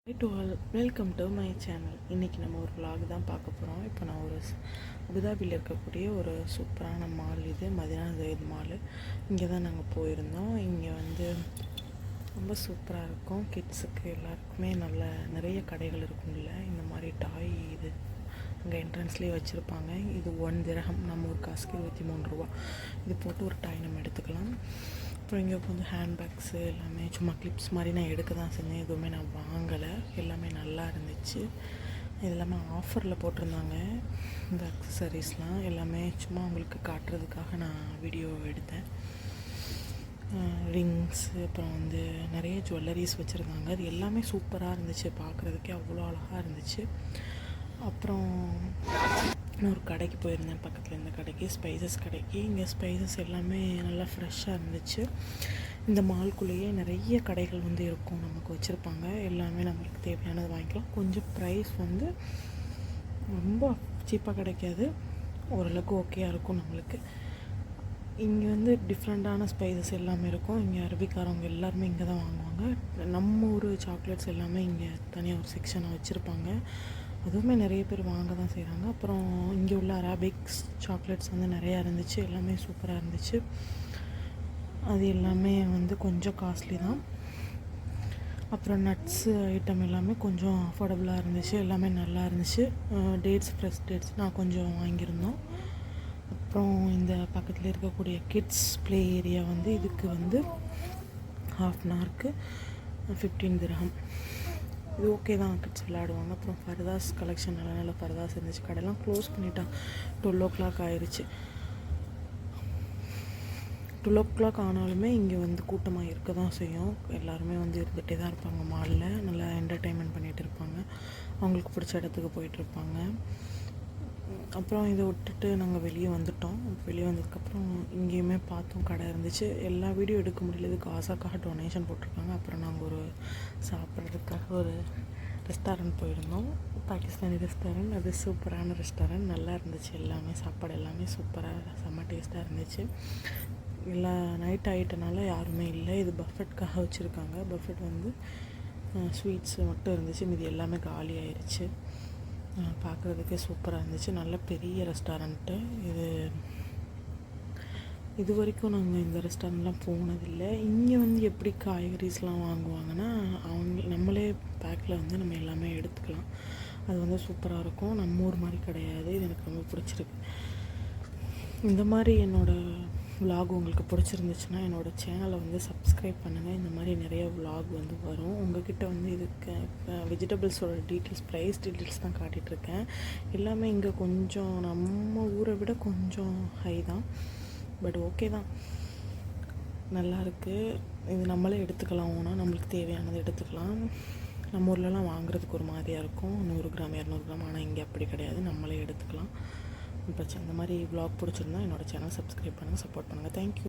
Hi to all, welcome to my channel. இன்றைக்கி நம்ம ஒரு vlog தான் பார்க்க போகிறோம். இப்போ நான் ஒரு அபுதாபியில் இருக்கக்கூடிய ஒரு சூப்பரான மால், இது மதினா ஜயத் மால். இங்கே தான் நாங்கள் போயிருந்தோம். இங்கே வந்து ரொம்ப சூப்பராக இருக்கும். கிட்ஸுக்கு எல்லாருக்குமே நிறைய கடைகள் இருக்கும்ல, இந்த மாதிரி டாய் இது அங்கே என்ட்ரன்ஸ்லேயே வச்சுருப்பாங்க. இது 1 திரகம், நம்ம ஒரு காசுக்கு 23 ரூபா. இது போட்டு ஒரு டாய் நம்ம எடுத்துக்கலாம். அப்புறம் இங்கே கொஞ்சம் ஹேண்ட்பேக்ஸு எல்லாமே சும்மா கிளிப்ஸ் மாதிரி நான் எடுக்க தான் செஞ்சேன். எதுவுமே நான் வாங்கலை, எல்லாமே நல்லா இருந்துச்சு. இது எல்லாமே ஆஃபரில் போட்டிருந்தாங்க. இந்த அக்சசரிஸ்லாம் எல்லாமே சும்மா உங்களுக்கு காட்டுறதுக்காக நான் வீடியோ எடுத்தேன். ரிங்ஸு, அப்புறம் வந்து நிறைய ஜுவல்லரிஸ் வச்சுருந்தாங்க. அது எல்லாமே சூப்பராக இருந்துச்சு, பார்க்குறதுக்கே அவ்வளோ அழகாக இருந்துச்சு. அப்புறம் நான் ஒரு கடைக்கு போயிருந்தேன், பக்கத்தில் இந்த கடைக்கு, ஸ்பைசஸ் கடைக்கு. இங்கே ஸ்பைசஸ் எல்லாமே நல்லா ஃப்ரெஷ்ஷாக இருந்துச்சு. இந்த மால்குள்ளேயே நிறைய கடைகள் வந்து இருக்கும், நமக்கு வச்சுருப்பாங்க. எல்லாமே நம்மளுக்கு தேவையானது வாங்கிக்கலாம். கொஞ்சம் ப்ரைஸ் வந்து ரொம்ப சீப்பாக கிடைக்காது, ஓரளவுக்கு ஓகேயாக இருக்கும் நம்மளுக்கு. இங்கே வந்து டிஃப்ரெண்ட்டான ஸ்பைசஸ் எல்லாமே இருக்கும். இங்கே அரபிக்காரவங்க எல்லாருமே இங்கே தான் வாங்குவாங்க. நம்ம ஊர் சாக்லேட்ஸ் எல்லாமே இங்கே தனியாக ஒரு செக்ஷனை வச்சுருப்பாங்க. அதுவுமே நிறைய பேர் வாங்க தான் செய்கிறாங்க. அப்புறம் இங்கே உள்ள அரபிக்ஸ் சாக்லேட்ஸ் வந்து நிறையா இருந்துச்சு, எல்லாமே சூப்பராக இருந்துச்சு. அது எல்லாமே வந்து கொஞ்சம் காஸ்ட்லி தான். அப்புறம் நட்ஸு ஐட்டம் எல்லாமே கொஞ்சம் அஃபோர்டபுளாக இருந்துச்சு, எல்லாமே நல்லா இருந்துச்சு. டேட்ஸ், ஃப்ரெஷ் டேட்ஸ் நான் கொஞ்சம் வாங்கியிருந்தோம். அப்புறம் இந்த பக்கத்தில் இருக்கக்கூடிய கிட்ஸ் ப்ளே ஏரியா வந்து இதுக்கு வந்து ½ அன் ஹவருக்கு 15 திரகம். இது ஓகே தான், கிட்ஸ் விளையாடுவாங்க. அப்புறம் ஃபர்தாஸ் கலெக்ஷன் நல்ல ஃபர்தாஸ் இருந்துச்சு. கடையெல்லாம் க்ளோஸ் பண்ணிட்டான், 12 o'clock ஆயிடுச்சு. 12 o'clock ஆனாலுமே இங்கே வந்து கூட்டமாக இருக்க தான் செய்யும். எல்லாருமே வந்து இருந்துகிட்டே தான் இருப்பாங்க மாலில், நல்லா என்டர்டெயின்மெண்ட் பண்ணிகிட்டு இருப்பாங்க, அவங்களுக்கு பிடிச்ச இடத்துக்கு போயிட்டுருப்பாங்க. அப்புறம் இதை விட்டுட்டு நாங்கள் வெளியே வந்துட்டோம். வெளியே வந்ததுக்கப்புறம் இங்கேயுமே பார்த்தோம், கடை இருந்துச்சு. எல்லா வீடியோ எடுக்க முடியல, இதுக்கு ஆசாக்காக டொனேஷன் போட்டிருக்காங்க. அப்புறம் நாங்கள் ஒரு சாப்பிட்றதுக்காக ஒரு ரெஸ்டாரண்ட் போயிருந்தோம், பாகிஸ்தானி ரெஸ்டாரண்ட். அது சூப்பரான ரெஸ்டாரண்ட், நல்லா இருந்துச்சு. எல்லாமே சாப்பாடு எல்லாமே சூப்பராக செம்ம டேஸ்ட்டாக இருந்துச்சு. எல்லா நைட் ஆகிட்டனால யாருமே இல்லை. இது பஃபெட்காக வச்சுருக்காங்க. பஃபெட் வந்து ஸ்வீட்ஸு மட்டும் இருந்துச்சு, மீதி எல்லாமே காலி ஆயிடுச்சு. பார்க்குறதுக்கே சூப்பராக இருந்துச்சு, நல்ல பெரிய ரெஸ்டாரண்ட்டு. இது வரைக்கும் நாங்கள் இந்த ரெஸ்டாரண்ட்லாம் போனதில்லை. இங்கே வந்து எப்படி காய்கறிஸ்லாம் வாங்குவாங்கன்னா, நம்மளே பேக்கில் வந்து நம்ம எல்லாமே எடுத்துக்கலாம். அது வந்து சூப்பராக இருக்கும், நம்ம ஊர் மாதிரி கிடையாது. இது எனக்கு ரொம்ப பிடிச்சிருக்கு. இந்த மாதிரி என்னோடய விலாக் உங்களுக்கு பிடிச்சிருந்துச்சுன்னா என்னோடய சேனலை வந்து சப்ஸ்கிரைப் பண்ணுங்கள். இந்த மாதிரி நிறைய விலாக் வந்து வரும். உங்கள்கிட்ட வந்து இதுக்கு வெஜிடபிள்ஸோட டீட்டெயில்ஸ், ப்ரைஸ் டீட்டெயில்ஸ் தான் காட்டிகிட்ருக்கேன். எல்லாமே இங்கே கொஞ்சம் நம்ம ஊரை விட கொஞ்சம் ஹை தான், பட் ஓகே தான், நல்லா இருக்குது. இது நம்மளே எடுத்துக்கலாம், ஓனால் நம்மளுக்கு தேவையானது எடுத்துக்கலாம். நம்ம ஊர்லலாம் வாங்குறதுக்கு ஒரு மாதிரியாக இருக்கும், 100 கிராம் 200 கிராம். ஆனால் இங்கே அப்படி கிடையாது, நம்மளே எடுத்துக்கலாம். இப்போ இந்த மாதிரி விலாக் பிடிச்சிருந்தா என்னோடய சேனல் சப்ஸ்கிரைப் பண்ணுங்கள், சப்போர்ட் பண்ணுங்கள். தேங்க்யூ.